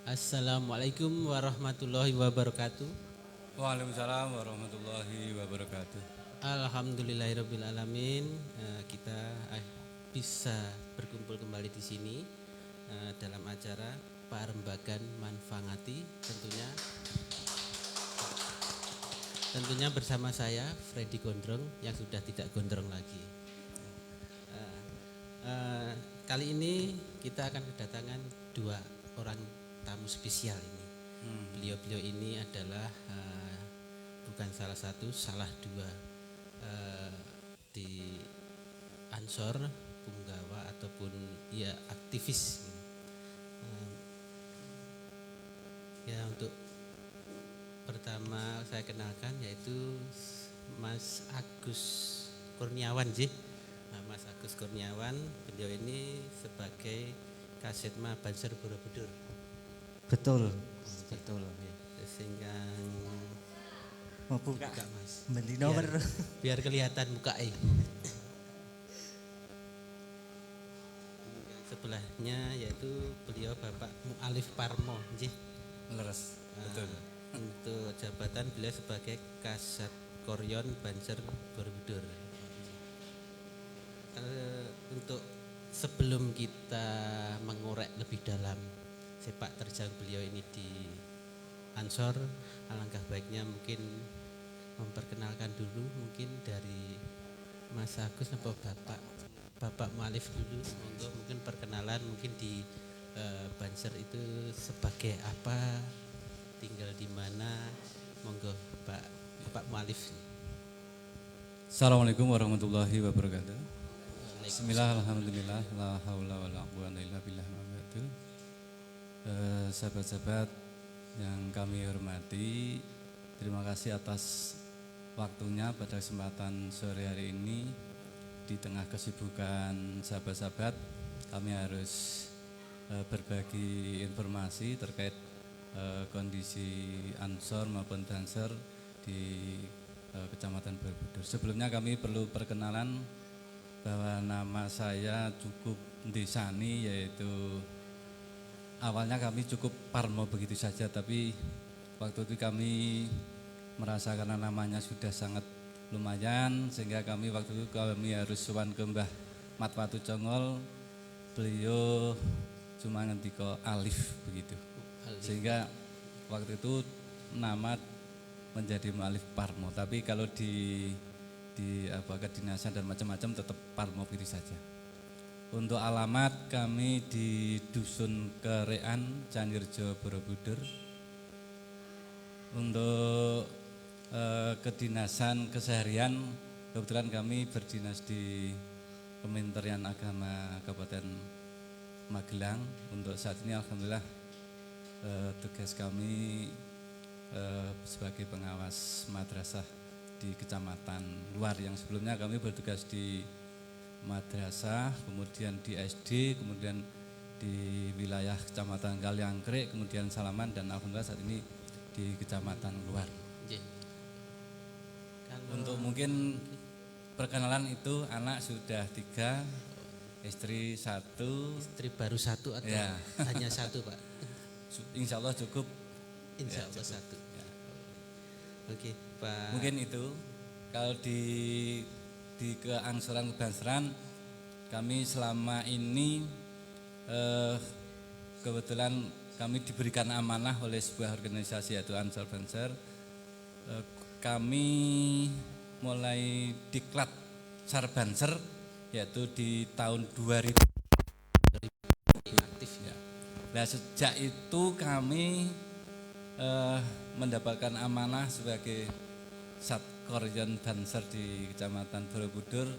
Assalamualaikum warahmatullahi wabarakatuh. Waalaikumsalam warahmatullahi wabarakatuh. Alhamdulillahirabbil alamin. Kita bisa berkumpul kembali di sini dalam acara Parembagan Manfaati tentunya bersama saya Freddy Gondrong yang sudah tidak gondrong lagi. Kali ini kita akan kedatangan dua orang tamu spesial ini. Beliau-beliau ini adalah bukan salah satu, salah dua di Ansor Punggawa ataupun ya aktivis. Ya, untuk pertama saya kenalkan yaitu Mas Agus Kurniawan Mas Agus Kurniawan, beliau ini sebagai Kasetma Banser Borobudur. Betul. Ya. Sehingga mau buka Mas. Benti nomor. Biar kelihatan mukanya. Sebelahnya yaitu beliau Bapak Mu'alif Parmo, Leres. Betul. Untuk jabatan beliau sebagai Kasat Koryon Banser Borobudur. Untuk sebelum kita mengorek lebih dalam sepak terjang beliau ini di Ansor, alangkah baiknya mungkin memperkenalkan dulu mungkin dari Mas Agus atau Bapak Mu'alif dulu. Mungkin perkenalan mungkin di Banser itu sebagai apa, tinggal di mana, monggo Bapak Mu'alif. Assalamualaikum warahmatullahi wabarakatuh. Bismillah, alhamdulillah, la haula wa la quwwata illa billah. Sahabat-sahabat yang kami hormati, terima kasih atas waktunya pada kesempatan sore hari ini. Di tengah kesibukan sahabat-sahabat, kami harus berbagi informasi terkait kondisi Ansor maupun Banser di Kecamatan Borobudur. Sebelumnya kami perlu perkenalan bahwa nama saya cukup ndesani, yaitu awalnya kami cukup Parmo begitu saja, tapi waktu itu kami merasa karena namanya sudah sangat lumayan sehingga kami waktu itu harus sowan ke Mbah Matwatu Congol, beliau cuma ngendika Alif begitu. Sehingga waktu itu nama menjadi Mu'alif Parmo, tapi kalau di kedinasan dan macam-macam tetap Parmo begitu saja. Untuk alamat kami di Dusun Kerean, Canyirjo, Borobudur. Untuk kedinasan keseharian, kebetulan kami berdinas di Kementerian Agama Kabupaten Magelang. Untuk saat ini alhamdulillah tugas kami sebagai pengawas madrasah di kecamatan luar, yang sebelumnya kami bertugas di madrasah, kemudian di SD, kemudian di wilayah kecamatan Kaliangkrek, kemudian Salaman, dan alhamdulillah saat ini di kecamatan luar. Untuk mungkin perkenalan itu, anak sudah 3, istri 1. Istri baru 1 atau ya, hanya 1 Pak? Insya Allah cukup. Insya Allah ya, 1 ya. Oke Pak. Mungkin itu kalau di keangsuran kebanseran kami selama ini kebetulan kami diberikan amanah oleh sebuah organisasi yaitu Ansor Banser. Kami mulai diklat Sarbanser yaitu di tahun 2000 aktif ya. Nah, sejak itu kami mendapatkan amanah sebagai Satkoryon Banser di Kecamatan Borobudur.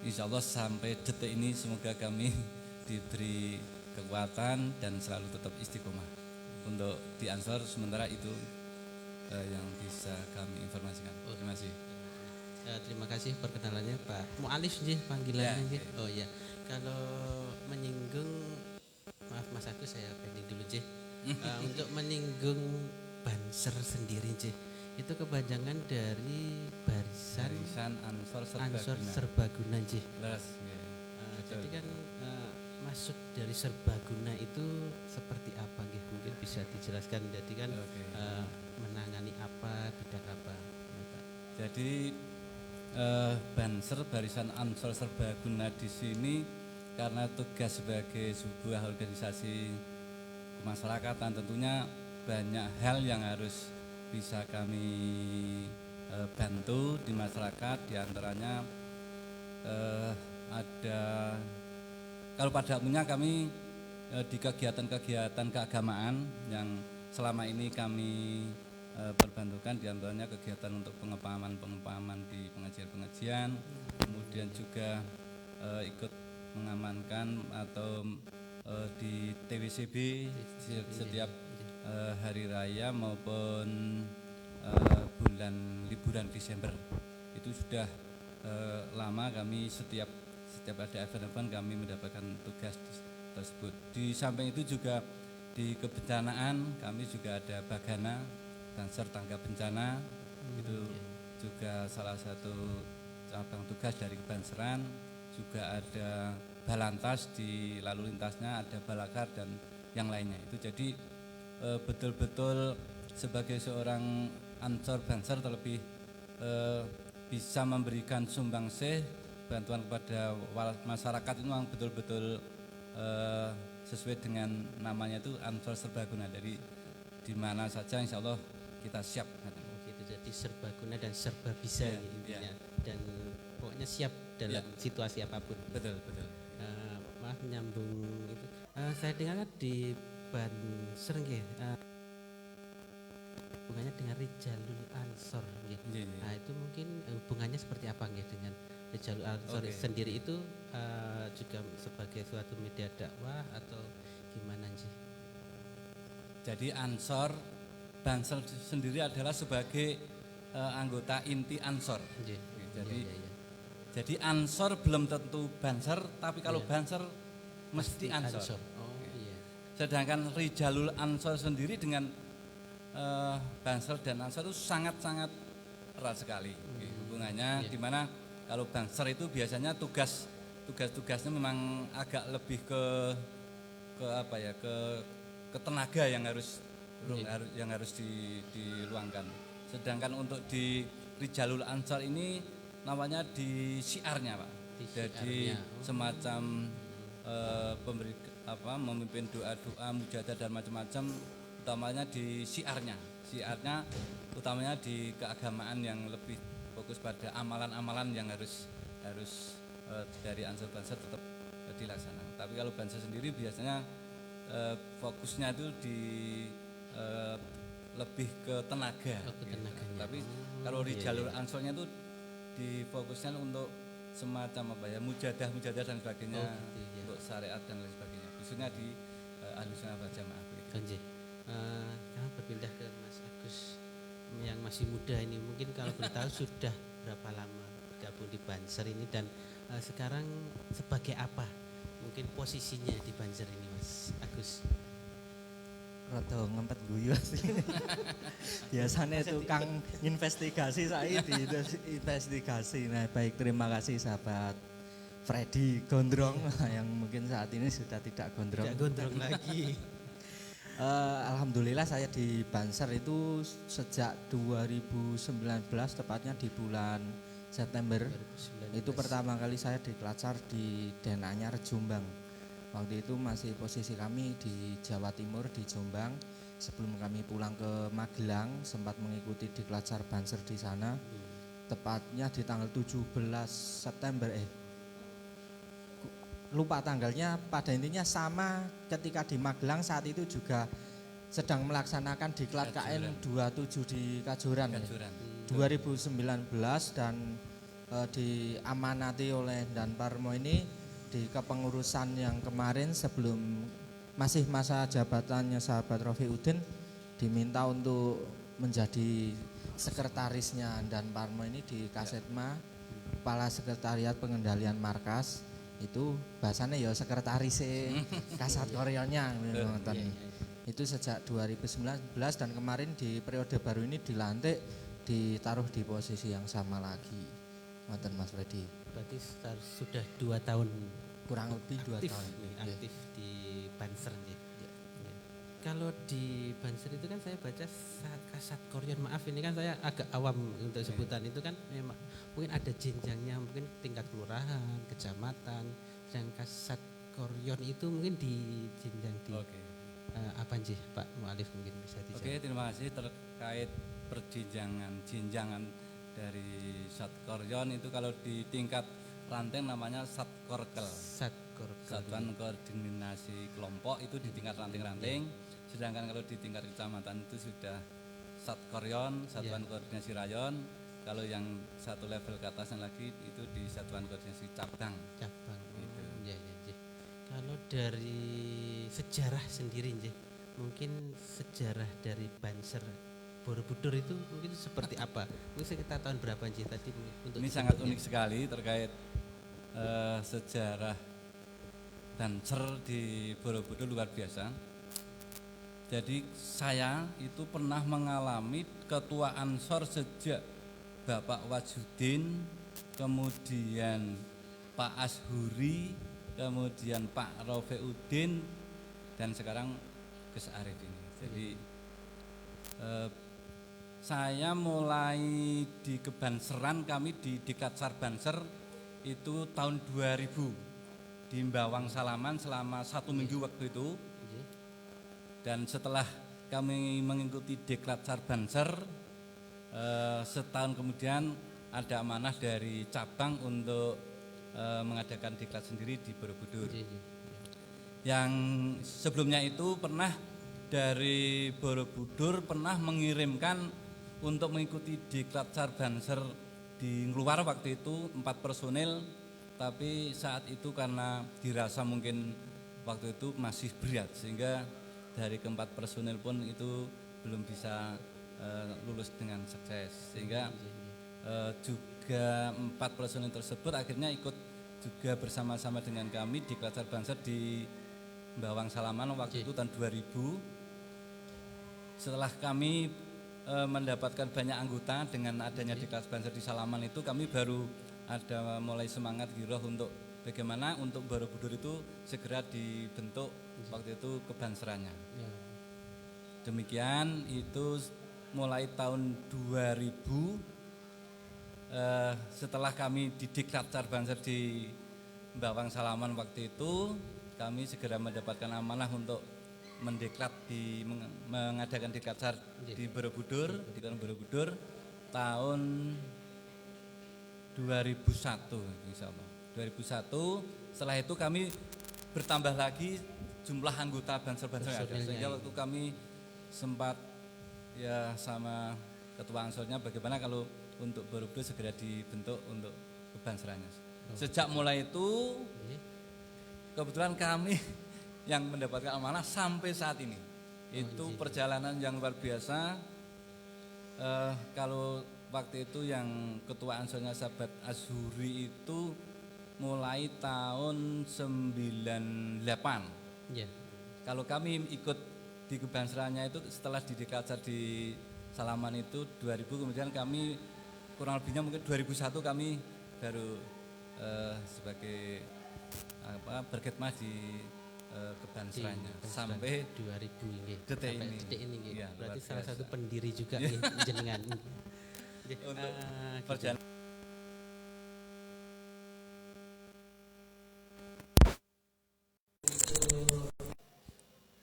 Insya Allah sampai detik ini semoga kami diberi kekuatan dan selalu tetap istiqomah. Untuk di Ansor sementara itu yang bisa kami informasikan. Terima kasih. Terima kasih perkenalannya Pak Mu'alif panggilannya. Ya. Oh ya, kalau menyinggung, maaf Mas Agus saya pending dulu untuk menyinggung Banser sendiri itu kepanjangan dari Barisan Ansor Serbaguna Jadi kan masuk dari serbaguna itu seperti apa nggih? Mungkin bisa dijelaskan, jadi kan Oke. menangani apa, bidang apa ya, Pak? Jadi Banser Barisan Ansor Serbaguna di sini karena tugas sebagai sebuah organisasi kemasyarakatan, tentunya banyak hal yang harus bisa kami bantu di masyarakat. Diantaranya ada, kalau pada umumnya kami di kegiatan-kegiatan keagamaan yang selama ini kami perbantukan, diantaranya kegiatan untuk pengepaman di pengajian-pengajian, kemudian juga ikut mengamankan atau di TWCB setiap hari raya maupun bulan liburan Desember. Itu sudah lama kami setiap ada event-event kami mendapatkan tugas tersebut. Di samping itu juga di kebencanaan kami juga ada Bagana, Banser Tangga Bencana, itu juga salah satu cabang tugas dari kebanseran. Juga ada Balantas, di lalu lintasnya ada Balakar dan yang lainnya. Itu jadi betul-betul sebagai seorang Ansor Banser terlebih bisa memberikan sumbangsih bantuan kepada masyarakat itu memang betul-betul sesuai dengan namanya itu Ansor Serbaguna. Jadi di mana saja insya Allah kita siap. Gitu, jadi serbaguna dan serba bisa Ya, intinya, ya. dan pokoknya siap dalam situasi apapun. Betul, betul. Maaf menyambung itu. Saya dengar di Banser nggih, hubungannya dengan Rijalul Ansor nggih. Iya, iya. Nah, itu mungkin hubungannya seperti apa nggih dengan Rijalul Ansor Oke. sendiri itu juga sebagai suatu media dakwah atau gimana sih? Jadi Ansor Banser sendiri adalah sebagai anggota inti Ansor. Nggih. Jadi Iya, iya. Jadi Ansor belum tentu Banser, tapi kalau Iya. Banser mesti Ansor. Oh iya. Sedangkan Rijalul Ansor sendiri dengan Banser dan Ansor itu sangat-sangat erat sekali hubungannya. Iya. Dimana kalau Banser itu biasanya tugas-tugasnya memang agak lebih ke apa ya, ke tenaga yang harus diluangkan. Sedangkan untuk di Rijalul Ansor ini namanya di syiarnya, Pak. Di Jadi syiarnya. semacam memimpin doa-doa mujahadah dan macam-macam, utamanya di syiarnya. Syiarnya utamanya di keagamaan yang lebih fokus pada amalan-amalan yang harus dari Ansor Banser tetap dilaksanakan. Tapi kalau Banser sendiri biasanya fokusnya itu di lebih ke tenaga. Oh, ke tenaganya. Tapi Oh, kalau di iya, jalur iya. Ansornya itu difokuskan untuk semacam apa ya, mujahadah dan sebagainya, Oh, gitu, iya. untuk syariat dan lain sebagainya. Khususnya di Ahlus Sunnah wal Jamaah. Kanjeng. Sekarang berpindah ke Mas Agus yang masih muda ini. Mungkin kalau boleh tahu sudah berapa lama bergabung di Banser ini, dan sekarang sebagai apa? Mungkin posisinya di Banser ini, Mas Agus. Rada ngempet guyu sih. Biasanya tukang investigasi, saya di investigasi. Nah, baik, terima kasih sahabat Freddy Gondrong yang mungkin saat ini sudah tidak gondrong. Tidak gondrong lagi. Alhamdulillah saya di Banser itu sejak 2019, tepatnya di bulan September. 2019. Itu pertama kali saya dikelacar di Den Anyar, Jombang. Waktu itu masih posisi kami di Jawa Timur, di Jombang. Sebelum kami pulang ke Magelang, sempat mengikuti dikelacar Banser di sana. Tepatnya di tanggal 17 September, lupa tanggalnya, pada intinya sama ketika di Magelang saat itu juga sedang melaksanakan diklat KN 27 di Kajoran. Kajoran. 2019 dan diamanati oleh Dan Parmo ini di kepengurusan yang kemarin sebelum masih masa jabatannya sahabat Rofi Udin, diminta untuk menjadi sekretarisnya Dan Parmo ini di Kasetma, kepala sekretariat pengendalian markas. Itu bahasanya ya sekretaris kasat koryonya itu sejak 2019, dan kemarin di periode baru ini dilantik, ditaruh di posisi yang sama lagi. Ngoten Mas Freddy. Berarti sudah 2 tahun kurang lebih 2 aktif, tahun. nih, Nggih. aktif di Banser nih. Kalau di Banser itu kan saya baca Kasat Koryon, maaf ini kan saya agak awam untuk sebutan itu kan memang mungkin ada jenjangnya, mungkin tingkat kelurahan, kecamatan, dan Kasat Koryon itu mungkin di jenjang di Oke. apa sih Pak Mu'alif mungkin bisa dijawab. Oke, terima kasih terkait jenjangan dari Satkoryon itu kalau di tingkat ranting namanya Satkorkel. Satkorkel. Satuan Koordinasi Kelompok itu di tingkat ranting-ranting. Sedangkan kalau di tingkat kecamatan itu sudah Satkoryon, Satuan Koordinasi Rayon. Kalau yang satu level ke atasnya lagi itu di Satuan Koordinasi Cabang. Cabang. Gitu. Ya, ya, ya. Kalau dari sejarah sendiri, Nji, mungkin sejarah dari Banser Borobudur itu mungkin seperti apa? Mungkin sekitar tahun berapa Nji tadi untuk Ini sangat disebutnya? unik sekali terkait sejarah Banser di Borobudur luar biasa. Jadi saya itu pernah mengalami ketua Ansor sejak Bapak Wajudin, kemudian Pak Ashuri, kemudian Pak Rofiuddin, dan sekarang Gus Arif ini. Jadi saya mulai di Kebanseran, kami di Diklat Banser itu tahun 2000 di Mbawang Salaman selama 1 minggu waktu itu. Nji. Dan setelah kami mengikuti Diklat Banser, setahun kemudian ada amanah dari cabang untuk mengadakan diklat sendiri di Borobudur. Nji, nji. Yang sebelumnya itu pernah dari Borobudur pernah mengirimkan untuk mengikuti Diklat Banser di luar waktu itu 4 personil, tapi saat itu karena dirasa mungkin waktu itu masih berat sehingga dari keempat personil pun itu belum bisa lulus dengan sukses, sehingga juga 4 personil tersebut akhirnya ikut juga bersama-sama dengan kami di Diklat Banser di Mbawang Salaman waktu itu tahun 2000. Setelah kami mendapatkan banyak anggota dengan adanya Diklat Banser di Salaman itu, kami baru ada mulai semangat giroh untuk bagaimana untuk Borobudur itu segera dibentuk waktu itu kebanserannya. Ya. Demikian itu mulai tahun 2000 setelah kami di Diklat Banser di Mbawang Salaman waktu itu, kami segera mendapatkan amanah untuk mendeklat mengadakan Diklat di Borobudur, di tahun Borobudur tahun 2001 insyaallah. 2001 setelah itu kami bertambah lagi jumlah anggota Banser-Banser yang ada, sehingga waktu kami sempat ya sama ketua Ansornya bagaimana kalau untuk Borobudur segera dibentuk untuk kebanserannya. Sejak mulai itu kebetulan kami yang mendapatkan amanah sampai saat ini. Itu perjalanan yang luar biasa. Kalau waktu itu yang ketua Ansornya sahabat Ashuri itu mulai tahun 98. Ya. Kalau kami ikut di kebanserannya itu setelah di Diklat di Salaman itu 2000, kemudian kami kurang lebihnya mungkin 2001 kami baru sebagai berkhidmat di kebanserannya sampai 2000 nggih. detik Sampai ini. detik ini nggih. Iya, Berarti luar salah biasa. satu pendiri juga nggih jenengan. Untuk gitu. perjalanan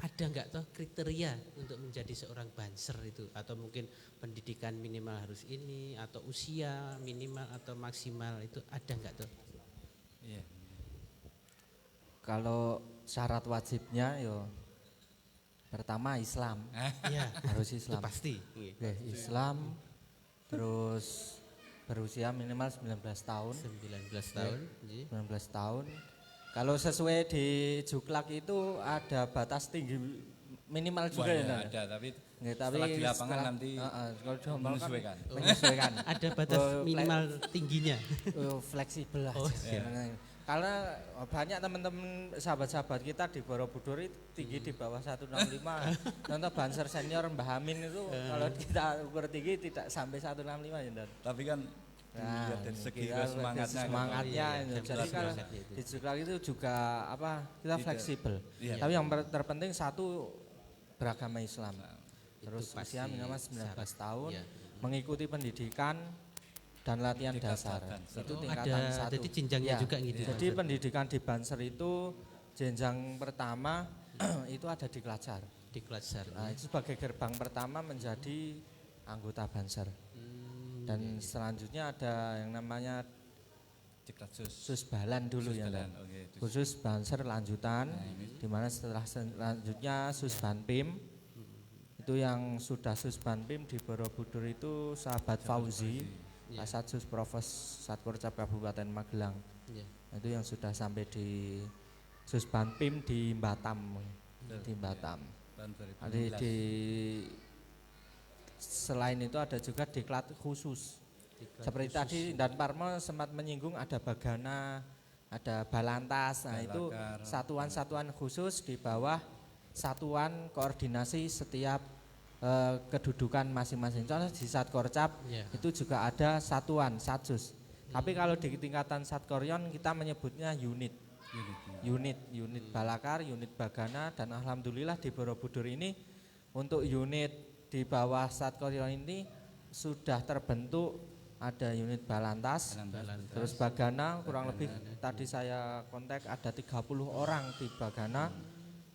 Ada nggak toh kriteria untuk menjadi seorang banser itu, atau mungkin pendidikan minimal harus ini, atau usia minimal atau maksimal itu ada nggak toh? iya. Kalau syarat wajibnya yo pertama Islam, Iya, harus itu Islam. pasti. Nggih. Oke, Islam, terus berusia minimal 19 tahun. 19 tahun, nggih. 19 tahun. Kalau sesuai di Juklak itu ada batas tinggi minimal juga Wah, ya. ya, Nak? ada, tapi Nggih, setelah di lapangan nanti kalau di Hombal kan menyesuaikan. menyesuaikan. Ada batas Oh, minimal tingginya. Fleksibel Oh, aja. Karena banyak teman-teman sahabat-sahabat kita di Borobudur itu tinggi di bawah 165. Contoh Banser senior Mbah Amin itu kalau kita ukur tinggi tidak sampai 165 ya, Dan. Tapi kan Nah, dari segi kita semangatnya. semangatnya. Oh, iya. Jadi kalau Semangatnya itu. di Juklak itu juga apa? Kita Tidak. fleksibel. Iya. Tapi yang terpenting satu beragama Islam. Terus Itu usia pasti minimal 19 tahun, Iya. mengikuti pendidikan dan latihan Tingkat dasar. Banser. Itu Oh, tingkatan ada, satu. jadi jenjangnya Ya. juga gitu. Jadi pendidikan di Banser itu jenjang pertama itu ada di Klajar. Di Klajar. Nah, itu sebagai gerbang pertama menjadi anggota Banser. Dan selanjutnya ada yang namanya Diklat sus. Susbalan dulu ya. Susbalan, Dan. oke. Khusus Banser lanjutan, di mana setelah selanjutnya Susbanpim. Itu yang sudah Susbanpim di Borobudur itu sahabat Fauzi, Kasat Sus Provos Satkorcap Kabupaten Magelang. Iya. Itu yang sudah sampai di Susbanpim di Batam. Di Batam. Tahun Di selain itu ada juga diklat khusus. Seperti tadi Dan Parmo sempat menyinggung ada Bagana, ada Balantas. Nah, itu satuan-satuan khusus di bawah satuan koordinasi setiap kedudukan masing-masing. Contoh di Satkorcap Iya. itu juga ada satuan Satsus. Tapi kalau di tingkatan Satkoryon kita menyebutnya unit. Unit Balakar, unit Bagana, dan alhamdulillah di Borobudur ini untuk unit di bawah Satkoryon ini sudah terbentuk, ada unit Balantas, terus Bagana kurang lebih tadi saya kontak ada 30 orang di Bagana.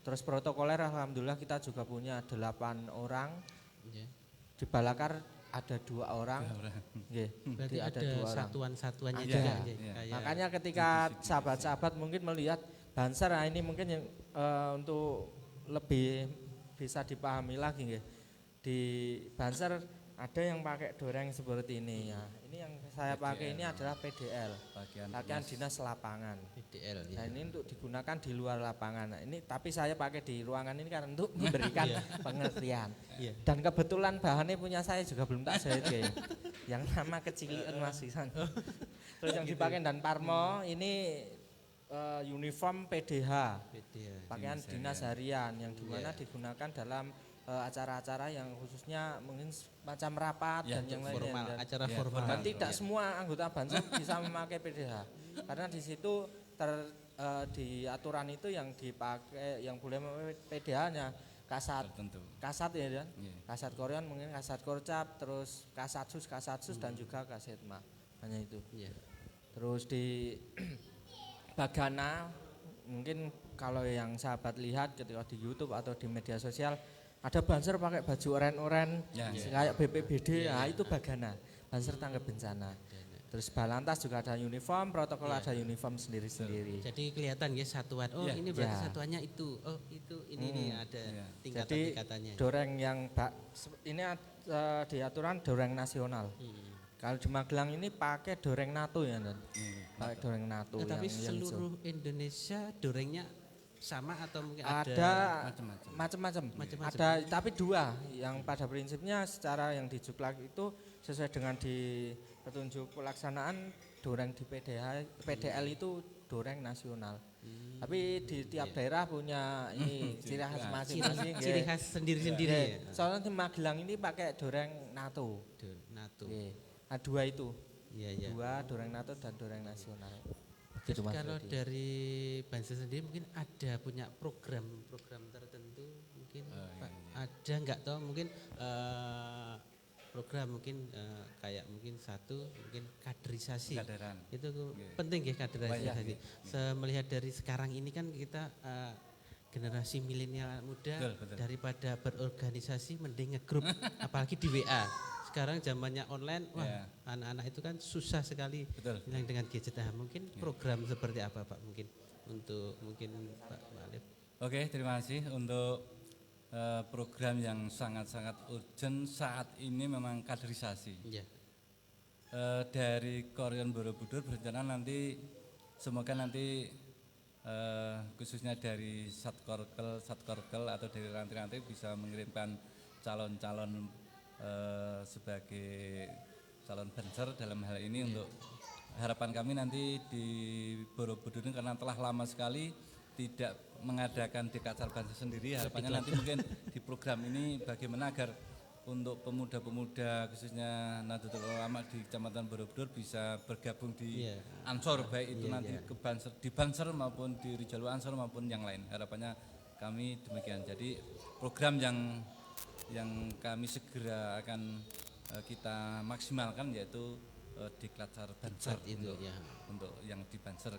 Terus protokoler alhamdulillah kita juga punya 8 orang. Iya. Di Balakar ada 2 orang. Nggih, Berarti ada ada 2 orang. satuan-satuannya Ada. juga. Iya. Kayak Makanya ketika sahabat-sahabat mungkin melihat Banser, nah ini mungkin yang untuk lebih bisa dipahami lagi nggih. Di Banser ada yang pakai doreng seperti ini ya. Ini yang saya pakai ini adalah PDL, pakaian dinas lapangan. PDL Nah, ya. ini untuk digunakan di luar lapangan. Nah, ini tapi saya pakai di ruangan ini kan untuk memberikan pengertian. Iya. Dan kebetulan bahannya punya saya juga belum tak jahit ya. Yang nama kecilian Mas Isan. Terus yang dipakai Dan Parmo ini uniform PDH, PDL. pakaian dinas harian yang dimana digunakan dalam acara-acara yang khususnya mungkin macam rapat dan yang lainnya. Formal, Dan- acara formal. dan tidak semua anggota Banser bisa memakai PDH karena di situ di aturan itu yang dipakai yang boleh memakai PDH-nya kasat tertentu. kasat ya dan Iya. kasat Korean mungkin kasat Korcap, terus kasatsus dan juga kasetma, hanya itu. Iya. Terus di Bagana mungkin kalau yang sahabat lihat ketika di YouTube atau di media sosial ada Banser pakai baju oren-oren Ya, kayak BPBD, nah itu Bagana, Banser tanggap bencana. Terus Balantas juga ada uniform, protokol ada uniform sendiri-sendiri. Jadi kelihatan ya satuan. Oh, Iya. ini berarti Ya. satuannya itu. Oh, itu ini nih ada Iya. Jadi tingkatan-tingkatannya. doreng yang ini di aturan doreng nasional. Kalau di Magelang ini pakai doreng NATO ya, Dan. Pakai doreng NATO Nah, tapi yang hijau. seluruh Indonesia dorengnya sama atau mungkin Ada Macam-macam. macam-macam. Ada tapi 2 yang pada prinsipnya secara yang di Juklak itu sesuai dengan di petunjuk pelaksanaan doreng di PDL itu doreng nasional. Tapi di tiap daerah punya ini ciri khas masing-masing. ciri khas sendiri-sendiri Nggih. ya. Soalnya di Magelang ini pakai doreng NATO. NATO. Nggih. Nah, 2 itu. Iya, iya. 2 doreng NATO dan doreng nasional. Terus Gitu, Mas kalau Rudi. dari Banser sendiri mungkin ada punya program tertentu mungkin Pak, ada nggak toh mungkin program mungkin kayak mungkin satu mungkin kaderisasi Kaderan. itu penting ya kaderisasi. Melihat dari sekarang ini kan kita generasi milenial muda Betul. daripada berorganisasi mending ngegrup apalagi di WA. Sekarang zamannya online, wah Ya. anak-anak itu kan susah sekali Betul. hilang dengan gadget. Nah, mungkin program seperti apa Pak mungkin untuk mungkin Pak Alif? Oke, terima kasih untuk program yang sangat-sangat urgent saat ini memang kaderisasi. Iya. Dari Korean Borobudur berencana nanti semoga nanti khususnya dari Satkorkel atau dari ranting-ranting bisa mengirimkan calon-calon sebagai calon Banser dalam hal ini untuk harapan kami nanti di Borobudur ini karena telah lama sekali tidak mengadakan Dekacar Banser sendiri, harapannya nanti mungkin di program ini bagaimana agar untuk pemuda-pemuda khususnya Nahdlatul Ulama di Kecamatan Borobudur bisa bergabung di Iya. Ansor baik itu Iya, nanti iya. ke Banser, di Banser maupun di Rijalu Ansor maupun yang lain. Harapannya kami demikian. Jadi program yang kami segera akan kita maksimalkan yaitu Diklat Banser Diklat itu, ya. untuk yang di Banser.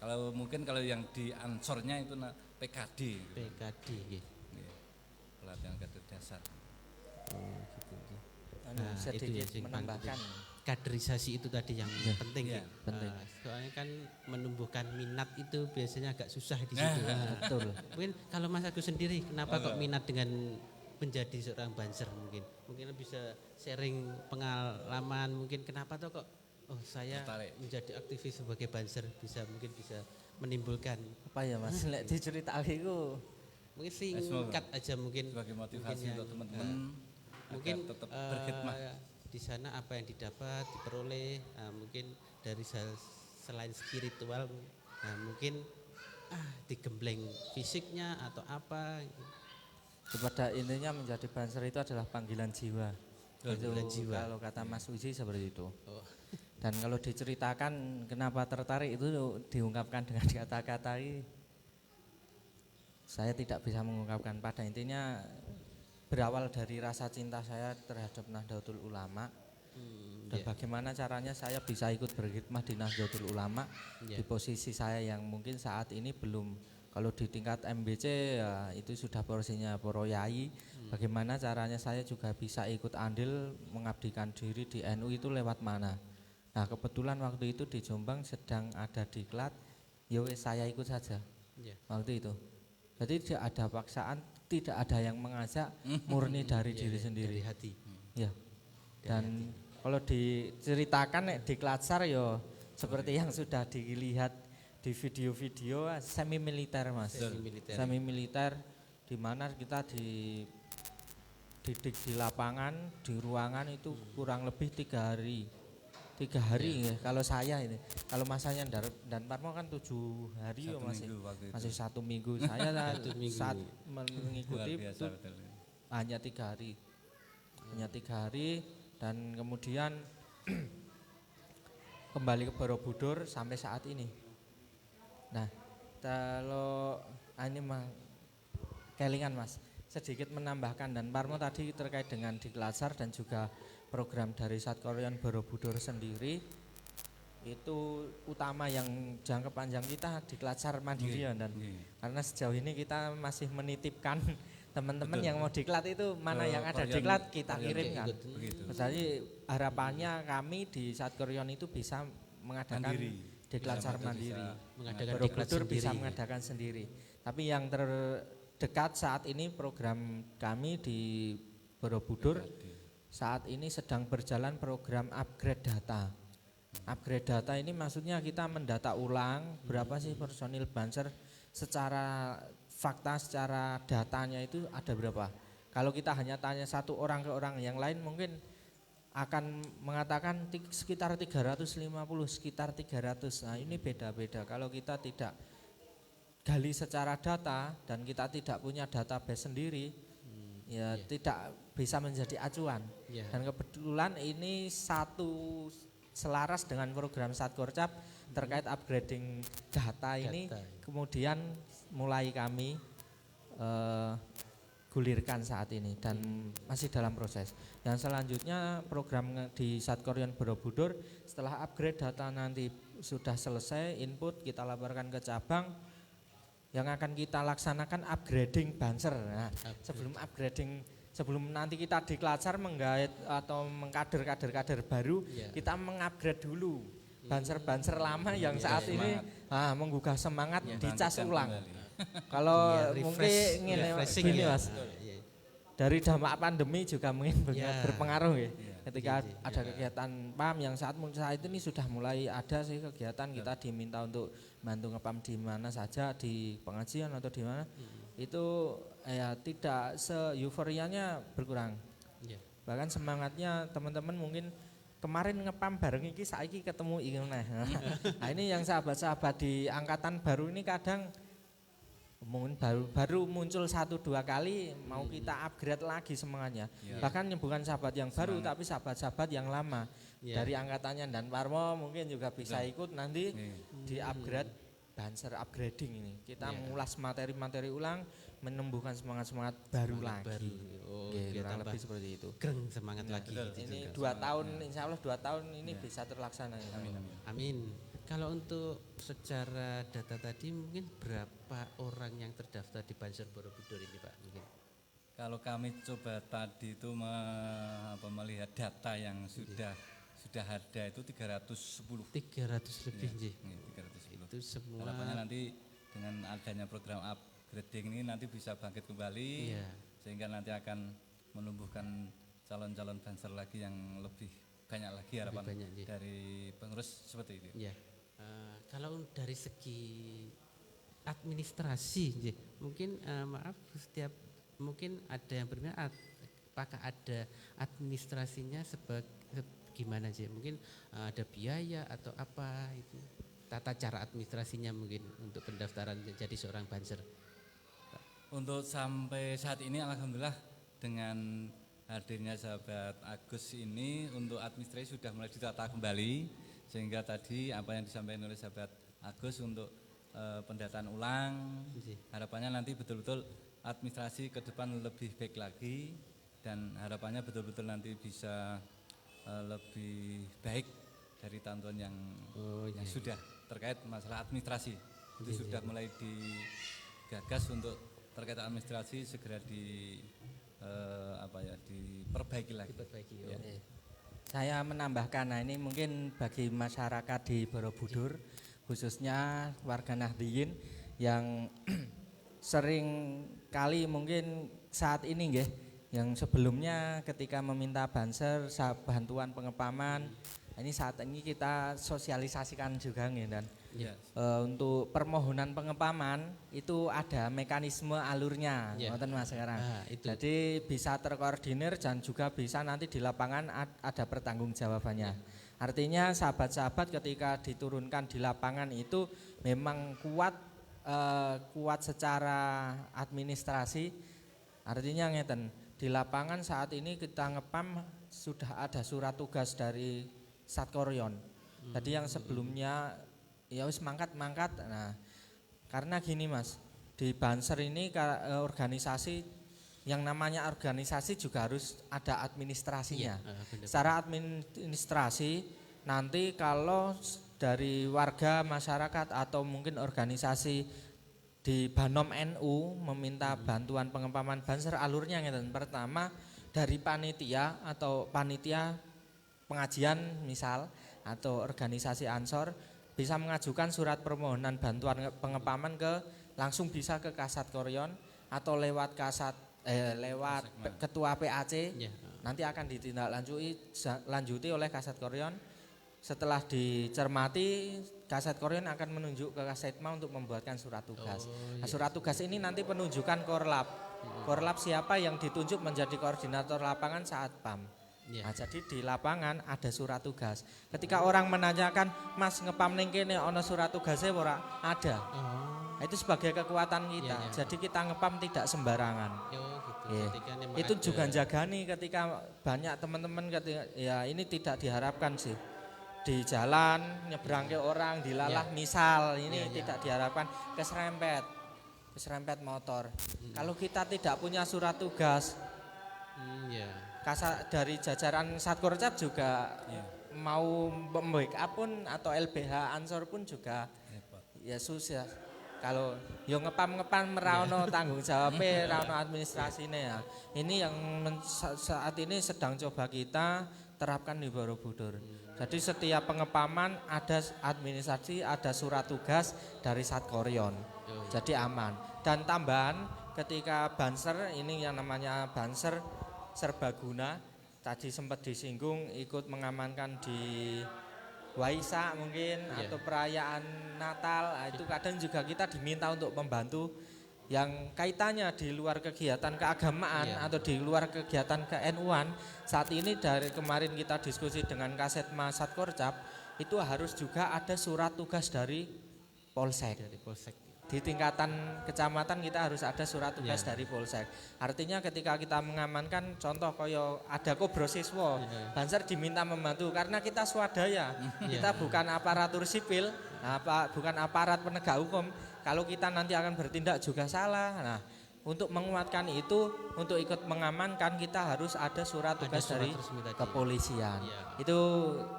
Kalau mungkin kalau yang di Ansornya itu PKD. PKD nggih. Iya, pelatihan kader dasar. Oh, gitu nggih. Anu, sedikit itu ya, sing menambahkan. Kaderisasi itu tadi yang penting Iya, ya. penting. Soalnya kan menumbuhkan minat itu biasanya agak susah di situ. Betul. Mungkin kalau Mas Agus sendiri kenapa kok minat dengan menjadi seorang banser mungkin? Mungkin bisa sharing pengalaman mungkin kenapa tuh kok saya Tertarik. menjadi aktivis sebagai banser mungkin bisa menimbulkan Apa ya Mas, lek diceritake iku mungkin singkat aja mungkin Sebagai motivasi mungkin untuk teman-teman mungkin agar tetap berkhidmat. di sana apa yang didapat diperoleh mungkin dari selain spiritual mungkin digembleng fisiknya atau apa kepada intinya menjadi banser itu adalah panggilan jiwa. Panggilan Itu jiwa. kalau kata Mas Uji seperti itu. oh, Dan kalau diceritakan kenapa tertarik itu diungkapkan dengan kata-kata ini, saya tidak bisa mengungkapkan. Pada intinya berawal dari rasa cinta saya terhadap Nahdlatul Ulama dan iya. bagaimana caranya saya bisa ikut berkhidmah di Nahdlatul Ulama Iya. di posisi saya yang mungkin saat ini belum, kalau di tingkat MBC ya itu sudah porsinya para yai. Bagaimana caranya saya juga bisa ikut andil mengabdikan diri di NU itu lewat mana. Nah kebetulan waktu itu di Jombang sedang ada diklat, ya wes saya ikut saja Iya. waktu itu. Jadi tidak ada paksaan, tidak ada yang mengajak, murni dari Iya, diri iya, sendiri. dari hati Ya. Dan kalau diceritakan nek diklatsar ya seperti yang sudah dilihat di video-video semi militer Mas. Semi-militer. Semi militer di mana kita didik di lapangan, di ruangan itu kurang lebih 3 hari. 3 hari ya kalau saya ini. Kalau masanya dan Parmo kan 7 hari ya Satu masih. minggu waktu itu. Masih 1 minggu. Saya saat mengikuti Luar biasa itu betul. hanya 3 hari. Hanya 3 hari dan kemudian kembali ke Borobudur sampai saat ini. Nah, kalau ini mah kelingan Mas, sedikit menambahkan dan Parmo tadi terkait dengan Diklatsar dan juga program dari Satkoryan Borobudur sendiri itu utama yang jangka panjang kita Diklatsar mandiri ya, dan karena sejauh ini kita masih menitipkan teman-teman yang mau diklat itu mana yang ada diklat kita kirimkan. Jadi harapannya kami di Satkoryan itu bisa mengadakan Diklatsar mandiri. Mengadakan Borobudur diklat bisa sendiri. mengadakan sendiri. Tapi yang terdekat saat ini program kami di Borobudur saat ini sedang berjalan program upgrade data. Upgrade data ini maksudnya kita mendata ulang berapa sih personil Banser secara fakta, secara datanya itu ada berapa. Kalau kita hanya tanya satu orang ke orang yang lain mungkin akan mengatakan sekitar 350, sekitar 300. Nah ini beda-beda. Kalau kita tidak gali secara data dan kita tidak punya database sendiri, ya tidak bisa menjadi acuan. Dan kebetulan ini satu selaras dengan program Satkorcap terkait upgrading data ini, kemudian mulai kami gulirkan saat ini dan masih dalam proses. Dan selanjutnya program di Satkoryan Borobudur setelah upgrade data nanti sudah selesai, input kita laporkan ke cabang, yang akan kita laksanakan upgrading Banser. Nah, sebelum upgrading, sebelum nanti kita Diklatsar menggait atau mengkader kader baru, kita mengupgrade dulu Banser-Banser lama yang saat ini menggugah semangat, dicas ulang. Kalau mungkin ngene gini Mas, dari dampak pandemi juga mungkin berpengaruh ya. Ketika ada kegiatan PAM yang saat ini sudah mulai ada sih kegiatan, kita diminta untuk bantu ngepam di mana saja, di pengajian atau di mana, itu ya tidak se-euforianya berkurang. Bahkan semangatnya teman-teman mungkin kemarin ngepam bareng iki saiki ketemu iki. Nah ini yang sahabat-sahabat di angkatan baru ini kadang mungkin baru muncul 1-2 kali mau kita upgrade lagi semangatnya. Bahkan bukan sahabat yang baru tapi sahabat-sahabat yang lama dari angkatannya dan Parmo mungkin juga bisa ikut nanti di upgrade Banser upgrading ini. Kita mengulas materi-materi ulang, menumbuhkan semangat-semangat baru lagi. Kurang lebih seperti itu. Greng semangat lagi. Ini 2 tahun, insya Allah 2 tahun ini bisa terlaksana. Amin. Kalau untuk secara data tadi mungkin berapa orang yang terdaftar di Banser Borobudur ini Pak? Mungkin. Kalau kami coba tadi itu melihat data yang sudah ada itu 310. 300 lebih sih. 310. Itu semua. Harapannya nanti dengan adanya program upgrading ini nanti bisa bangkit kembali, sehingga nanti akan menumbuhkan calon-calon Banser lagi yang lebih banyak lagi harapan dari pengurus seperti itu. Ya. Kalau dari segi administrasi, mungkin maaf setiap mungkin ada yang berbeda. Apakah ada administrasinya gimana sih? Mungkin ada biaya atau apa itu? Tata cara administrasinya mungkin untuk pendaftaran jadi seorang Banser. Untuk sampai saat ini alhamdulillah dengan hadirnya sahabat Agus ini untuk administrasi sudah mulai ditata kembali, sehingga tadi apa yang disampaikan oleh sahabat Agus untuk pendataan ulang, harapannya nanti betul-betul administrasi ke depan lebih baik lagi dan harapannya betul-betul nanti bisa lebih baik dari tahun-tahun yang sudah terkait masalah administrasi. Itu sudah mulai digagas untuk terkait administrasi segera diperbaiki lagi. Saya menambahkan, nah ini mungkin bagi masyarakat di Borobudur khususnya warga Nahdliyin yang sering kali mungkin saat ini nggih, yang sebelumnya ketika meminta Banser bantuan pengepaman, ini saat ini kita sosialisasikan juga nggih dan untuk permohonan pengepaman itu ada mekanisme alurnya, ngoten Mas sekarang. Jadi bisa terkoordinir dan juga bisa nanti di lapangan ada pertanggungjawabannya. Artinya sahabat-sahabat ketika diturunkan di lapangan itu memang kuat secara administrasi. Artinya ngeten, di lapangan saat ini kita ngepam sudah ada surat tugas dari Satkoryon. Tadi yang sebelumnya ya wis mangkat. Nah, karena gini Mas, di Banser ini organisasi yang namanya organisasi juga harus ada administrasinya. Secara administrasi nanti kalau dari warga masyarakat atau mungkin organisasi di Banom NU meminta bantuan pengepaman Banser, alurnya ngeten. Pertama dari panitia atau panitia pengajian misal atau organisasi Ansor bisa mengajukan surat permohonan bantuan pengepaman langsung bisa ke Kasat Koryon atau lewat ketua PAC. Nanti akan ditindaklanjuti oleh Kasat Koryon. Setelah dicermati, Kasat Koryon akan menunjuk ke Kasetma untuk membuatkan surat tugas. Nah, surat tugas ini nanti penunjukan Korlap. Korlap siapa yang ditunjuk menjadi koordinator lapangan saat PAM. Nah, jadi di lapangan ada surat tugas. Ketika orang menanyakan, Mas ngepam ning kene ana surat tugasnya ora? Ada. Nah, itu sebagai kekuatan kita. Jadi kita ngepam tidak sembarangan. Itu juga jagani ketika banyak teman-teman ya ini tidak diharapkan sih. Di jalan nyebrang ke orang dilalah misal ini tidak diharapkan keserempet motor. Kalau kita tidak punya surat tugas, dari jajaran Satkorcap juga mau membackup pun atau LBH Ansor pun juga ya susah. Kalau yo ngepam merawno tanggung jawabnya, merawno administrasinya ya. Ini yang saat ini sedang coba kita terapkan di Borobudur. Jadi setiap pengepaman ada administrasi, ada surat tugas dari Satkoryon. Jadi aman. Dan tambahan ketika Banser ini yang namanya Banser serbaguna tadi sempat disinggung ikut mengamankan di Waisak mungkin atau perayaan Natal, itu kadang juga kita diminta untuk membantu yang kaitannya di luar kegiatan keagamaan atau di luar kegiatan ke-NU-an. Saat ini dari kemarin kita diskusi dengan Kasetma Satkorcap, itu harus juga ada surat tugas dari Polsek. di tingkatan kecamatan kita harus ada surat tugas dari Polsek. Artinya ketika kita mengamankan contoh koyo ada kobro siswa, Banser diminta membantu karena kita swadaya. Kita bukan aparatur sipil, bukan aparat penegak hukum. Kalau kita nanti akan bertindak juga salah. Nah, untuk menguatkan itu, untuk ikut mengamankan kita harus ada surat tugas dari kepolisian. Itu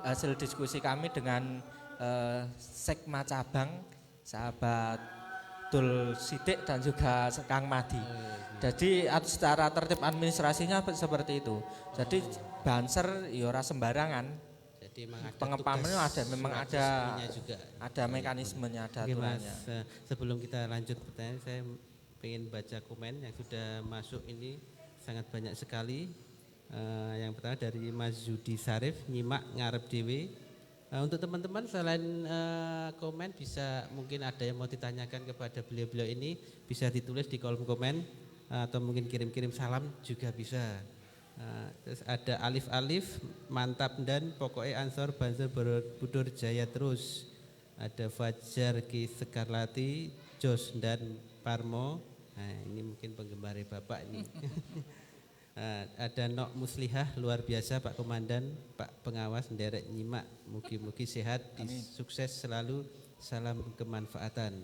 hasil diskusi kami dengan Sekma cabang sahabat Dul Sidik dan juga Kang Madi. Jadi secara tertib administrasinya seperti itu. Jadi Banser ya ora sembarangan. Jadi pengepamannya memang ada mekanismenya, ada aturannya. Sebelum kita lanjut pertanyaan, saya ingin baca komen yang sudah masuk ini sangat banyak sekali. Yang pertama dari Mas Zudi Sarif, nyimak ngarep dewe. Untuk teman-teman selain komen bisa mungkin ada yang mau ditanyakan kepada beliau-beliau ini bisa ditulis di kolom komen atau mungkin kirim-kirim salam juga bisa. Terus ada Alif mantap dan pokoknya Ansor Banser Borobudur jaya terus. Ada Fajar Ki Sekarlati, Jos dan Parmo. Nah, ini mungkin penggemar Bapak ini. Ada Nok Muslihah luar biasa Pak Komandan, Pak Pengawas nderek nyimak, mugi-mugi sehat, sukses selalu, salam kemanfaatan.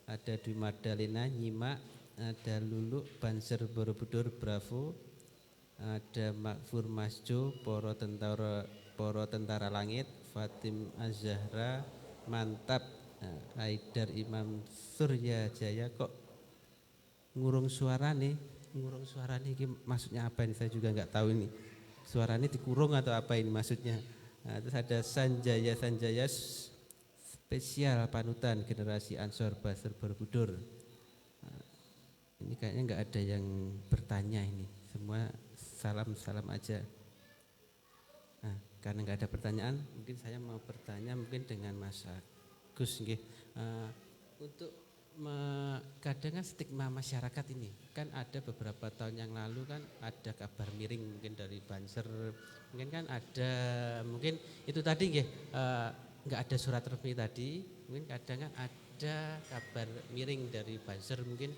Ada Dwi Madalena nyimak, ada Lulu Banser Borobudur bravo, ada Makfur Masjo poro tentara langit, Fatim Azahra mantap, Haidar Imam Surya Jaya kok ngurung suara nih. Ngurung suara ini maksudnya apa ini, saya juga nggak tahu ini suara ini dikurung atau apa ini maksudnya. Nah, terus ada Sanjaya spesial panutan generasi Ansor Banser Borobudur. Nah, ini kayaknya nggak ada yang bertanya ini, semua salam aja. Nah, karena nggak ada pertanyaan, mungkin saya mau bertanya mungkin dengan Mas Agus nggih. Untuk kadang kan stigma masyarakat ini kan ada beberapa tahun yang lalu kan ada kabar miring mungkin dari Banser, mungkin kan ada mungkin itu tadi nggak ada surat resmi tadi, mungkin kadang kan ada kabar miring dari Banser mungkin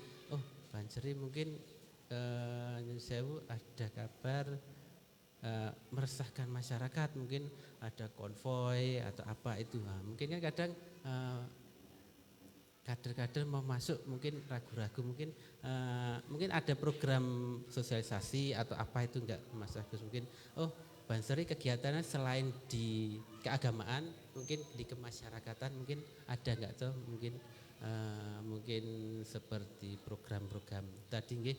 Banser ini mungkin sewu ada kabar meresahkan masyarakat, mungkin ada konvoy atau apa itu. Nah, mungkin kan kadang kader-kader mau masuk mungkin ragu-ragu, mungkin ada program sosialisasi atau apa itu enggak Mas Agus, mungkin Banseri kegiatannya selain di keagamaan mungkin di kemasyarakatan mungkin ada enggak tuh mungkin seperti program-program tadi nggih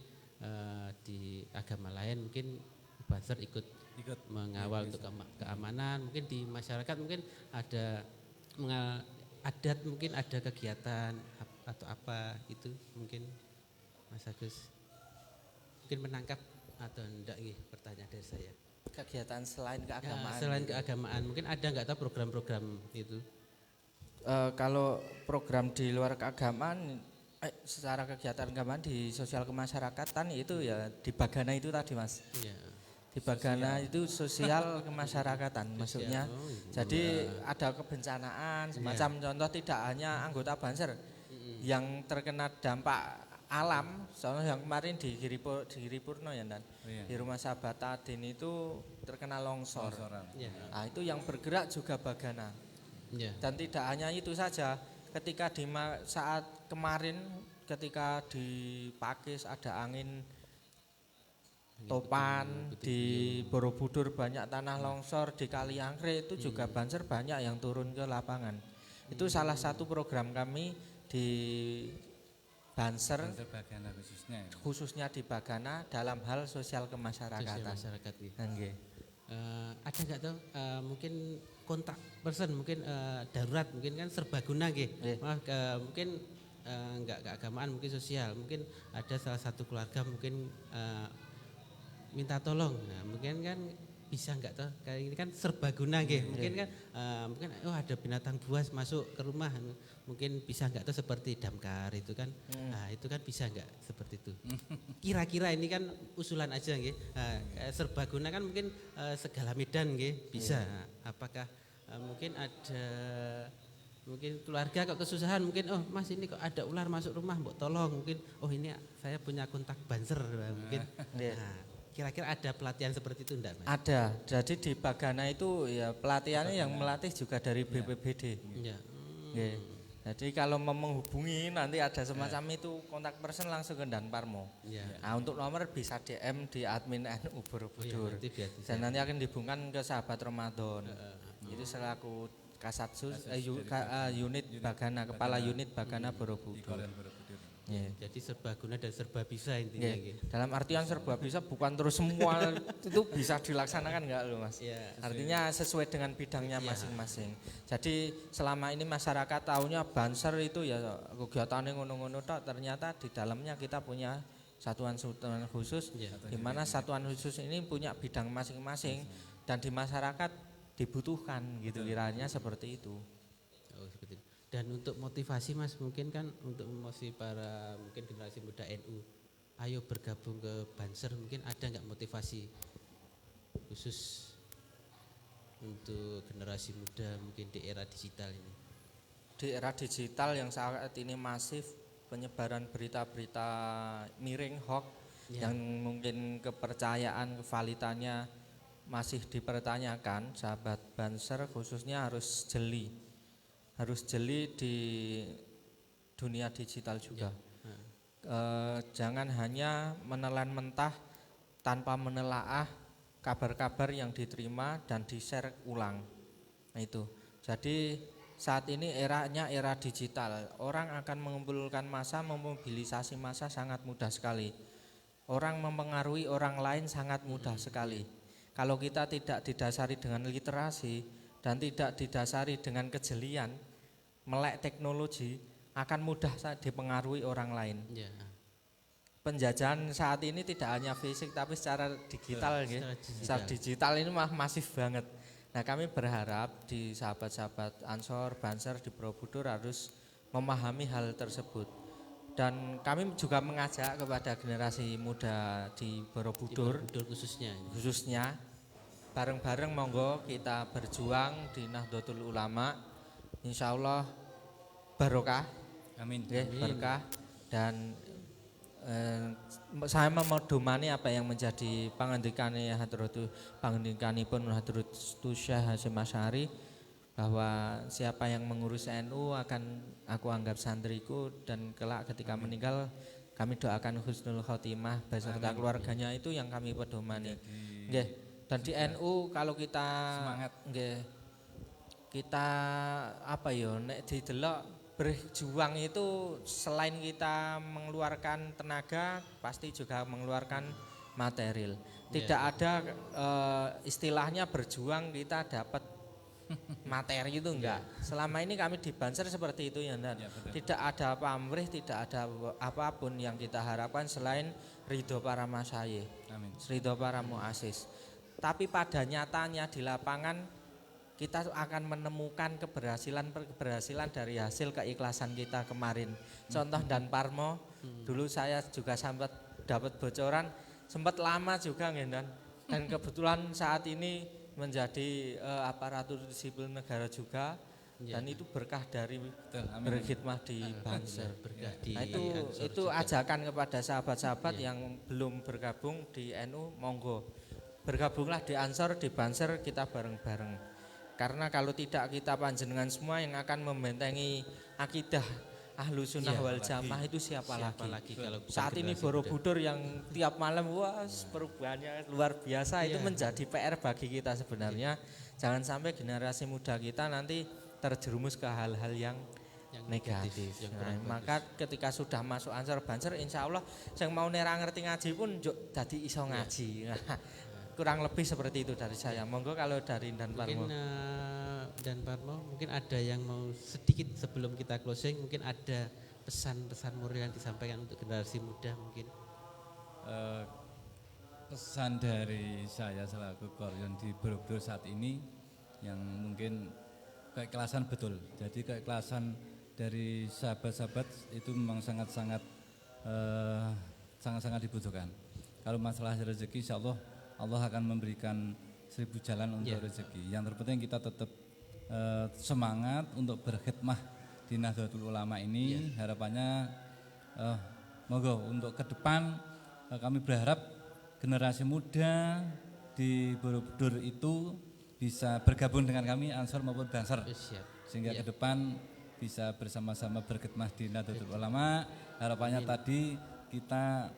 di agama lain mungkin Banser ikut mengawal untuk keamanan, mungkin di masyarakat mungkin ada adat, mungkin ada kegiatan atau apa itu mungkin Mas Agus mungkin menangkap atau enggak pertanyaan dari saya. Kegiatan selain keagamaan. Selain keagamaan mungkin ada enggak tahu program-program itu? Kalau program di luar keagamaan secara kegiatan keagamaan di sosial kemasyarakatan itu ya di Bagana itu tadi Mas. Iya. Di Bagana itu sosial kemasyarakatan maksudnya. Jadi ada kebencanaan semacam contoh tidak hanya anggota Banser yang terkena dampak alam, soalnya yang kemarin di Giripurno ya Dan. Di rumah sahabat Adin itu terkena longsor. Nah, itu yang bergerak juga Bagana. Dan tidak hanya itu saja, ketika saat kemarin ketika di Pakis ada angin topan, di Borobudur banyak tanah longsor, di Kaliangkre itu juga Banser banyak yang turun ke lapangan. Itu salah satu program kami di Banser Bagana khususnya di Bagana dalam hal sosial kemasyarakatan. Ada nggak tuh mungkin kontak person mungkin darurat mungkin kan serbaguna mungkin nggak keagamaan mungkin sosial, mungkin ada salah satu keluarga mungkin minta tolong. Nah, mungkin kan bisa enggak toh? Kayak ini kan serbaguna nggih. Mungkin kan mungkin ada binatang buas masuk ke rumah. Mungkin bisa enggak toh seperti damkar itu kan. Nah, itu kan bisa enggak seperti itu. Kira-kira ini kan usulan aja nggih. Serbaguna kan mungkin segala medan nggih bisa. Apakah mungkin ada Mungkin keluarga kok kesusahan, mungkin oh Mas ini kok ada ular masuk rumah, mbok tolong. Mungkin oh ini saya punya kontak banser mungkin. Nah, kira-kira ada pelatihan seperti itu enggak, Mas? Ada. Jadi di Bagana itu ya pelatihannya yang melatih juga dari BPBD. Iya. Nggih. Jadi kalau mau menghubungi nanti ada semacam itu kontak person langsung ke Dan Parmo. Iya. Nah, untuk nomor bisa DM di admin NU Borobudur. Nanti biar Dan nanti akan dihubungkan ke sahabat Ramadan. Itu selaku Kasatsus unit Bagana, kepala unit Bagana Borobudur. Yeah. Jadi serbaguna dan serba bisa intinya Yeah. gitu. Dalam artian serba bisa bukan terus semua itu bisa dilaksanakan enggak loh Mas? Yeah. Artinya sesuai dengan bidangnya masing-masing. Jadi selama ini masyarakat tahunya banser itu ya kegiatannya ngono-ngono tok, ternyata di dalamnya kita punya satuan-satuan khusus di mana satuan khusus ini punya bidang masing-masing dan di masyarakat dibutuhkan gitu kiranya seperti itu. Oh, seperti itu. Dan untuk motivasi Mas, mungkin kan untuk motivasi para mungkin generasi muda NU, ayo bergabung ke Banser, mungkin ada nggak motivasi khusus untuk generasi muda mungkin di era digital ini? Di era digital yang saat ini masif penyebaran berita-berita miring hoax yang mungkin kepercayaan kevalitannya masih dipertanyakan, sahabat Banser khususnya harus jeli di dunia digital juga. Jangan hanya menelan mentah tanpa menelaah kabar-kabar yang diterima dan di-share ulang. Nah itu. Jadi saat ini eranya era digital. Orang akan mengumpulkan massa, memobilisasi massa sangat mudah sekali. Orang mempengaruhi orang lain sangat mudah sekali. Kalau kita tidak didasari dengan literasi dan tidak didasari dengan kejelian, melek teknologi akan mudah dipengaruhi orang lain. Ya. Penjajahan saat ini tidak hanya fisik tapi secara digital, secara digital ini masif banget. Nah kami berharap di sahabat-sahabat Ansor, Banser di Borobudur harus memahami hal tersebut. Dan kami juga mengajak kepada generasi muda di Borobudur khususnya bareng-bareng monggo kita berjuang di Nahdlatul Ulama, insya Allah barokah, amin. Berkah dan saya memedomani apa yang menjadi pangandikannya pangandikanipun Hadratus Syekh Hasyim Asy'ari bahwa siapa yang mengurus NU akan aku anggap santriku dan kelak ketika meninggal kami doakan husnul khotimah beserta keluarganya, itu yang kami pedomani. Nggih. Dan di NU kalau kita semangat kita apa ya nek didelok berjuang itu selain kita mengeluarkan tenaga pasti juga mengeluarkan material. Tidak ada istilahnya berjuang kita dapat materi itu enggak. Selama ini kami di Banser seperti itu ya, Dan. Tidak ada pamrih, tidak ada apapun yang kita harapkan selain ridho para masyayikh, ridho para muassis. Tapi pada nyatanya di lapangan kita akan menemukan keberhasilan dari hasil keikhlasan kita kemarin. Contoh Dan Parmo, dulu saya juga sempat dapat bocoran, sempat lama juga dan kebetulan saat ini menjadi aparatur sipil negara juga. Dan itu berkah dari berkhidmah di Banser. Nah, itu ajakan kepada sahabat-sahabat yang belum bergabung di NU, monggo bergabunglah di Ansor, di Banser, kita bareng-bareng. Karena kalau tidak kita panjenengan semua yang akan membentengi akidah Ahlu Sunnah wal Jamaah itu siapa lagi kalau saat ini Borobudur yang tiap malam perubahannya luar biasa, itu menjadi PR bagi kita sebenarnya. Jangan sampai generasi muda kita nanti terjerumus ke hal-hal yang negatif. Maka ketika sudah masuk Ansor Banser, insya Allah yang mau nera ngerti ngaji pun jadi iso ngaji. Kurang lebih seperti itu dari saya. Monggo kalau dari Dan Parmo. Mungkin Dan Parmo mungkin ada yang mau sedikit sebelum kita closing, mungkin ada pesan-pesan moral yang disampaikan untuk generasi muda mungkin. Pesan dari saya selaku Koryon di Borobudur saat ini yang mungkin keikhlasan betul. Jadi keikhlasan dari sahabat-sahabat itu memang sangat-sangat dibutuhkan. Kalau masalah rezeki, insya Allah akan memberikan 1000 jalan untuk rezeki. Yang terpenting kita tetap semangat untuk berkhidmah di Nahdlatul Ulama ini. Harapannya monggo untuk ke depan kami berharap generasi muda di Borobudur itu bisa bergabung dengan kami Ansor maupun Banser, sehingga ke depan bisa bersama-sama berkhidmah di Nahdlatul Ulama. Harapannya tadi kita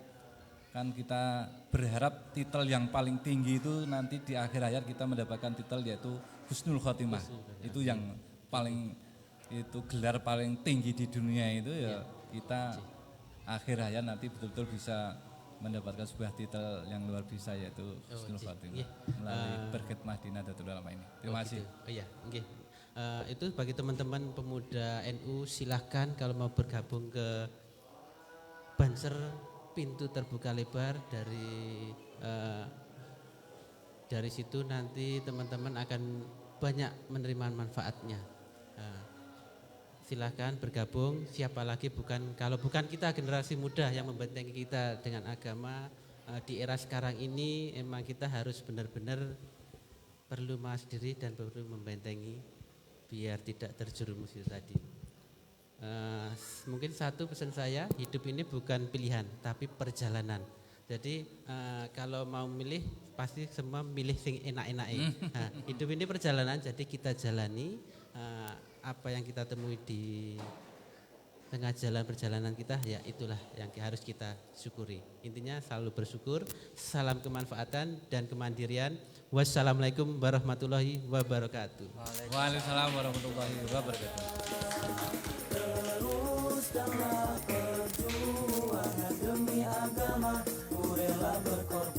berharap titel yang paling tinggi itu nanti di akhir hayat kita mendapatkan titel yaitu Husnul Khotimah. Itu yang paling, itu gelar paling tinggi di dunia itu ya kita akhir hayat nanti betul-betul bisa mendapatkan sebuah titel yang luar biasa yaitu Husnul Khotimah melalui berkhidmah di Nahdlatul Ulama ini. Terima kasih. Itu bagi teman-teman pemuda NU, silahkan kalau mau bergabung ke Banser, pintu terbuka lebar. Dari situ nanti teman-teman akan banyak menerima manfaatnya. Silahkan bergabung. Siapa lagi kalau bukan kita generasi muda yang membentengi kita dengan agama di era sekarang ini, emang kita harus benar-benar perlu mawas diri dan perlu membentengi biar tidak terjerumus itu tadi. Mungkin satu pesan saya, hidup ini bukan pilihan tapi perjalanan. Jadi kalau mau milih pasti semua milih sing enak-enak. Hidup ini perjalanan, jadi kita jalani apa yang kita temui di tengah jalan perjalanan kita, ya itulah yang harus kita syukuri. Intinya selalu bersyukur, salam kemanfaatan dan kemandirian. Wassalamualaikum warahmatullahi wabarakatuh. Waalaikumsalam warahmatullahi wabarakatuh. Teruskanlah perjuangan demi agama, ku rela berkorban.